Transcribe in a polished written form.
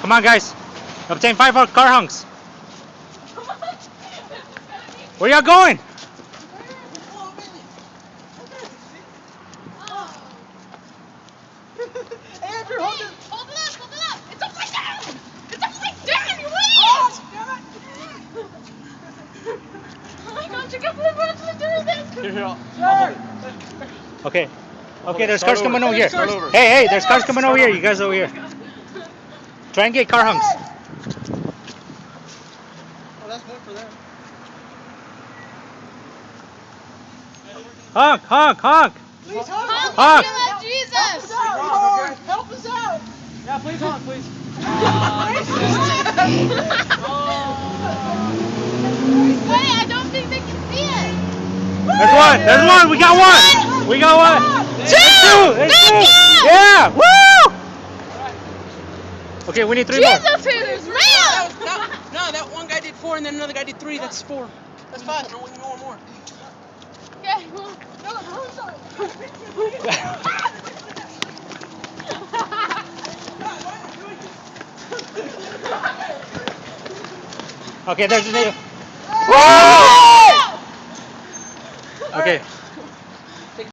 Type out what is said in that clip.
Come on, guys. Obtain 5 more car hunks. Where y'all going? Andrew, hold it! Hold it up! It's upside down! It's upside down! You win! Oh my gosh, you can't believe we're actually doing this! Here, I'll hold it. Okay. Okay, there's cars coming over here. Start over. Hey, there's cars coming over here. You guys over here. Try and get car hunks. Oh, that's more for them. Honk, honk, honk. Please Honk honk. like you love Jesus! Help us out! Yeah, please honk, please. Wait, I don't think they can see it! There's one. We got one. We got one. Two! There's Thank two. you! Yeah, woo! Okay, we need 3 more. Jesus, it is real! No, that one guy did 4 and then another guy did 3. That's 4. That's 5. No, we need one more. Okay, well, Okay, there's a... Okay.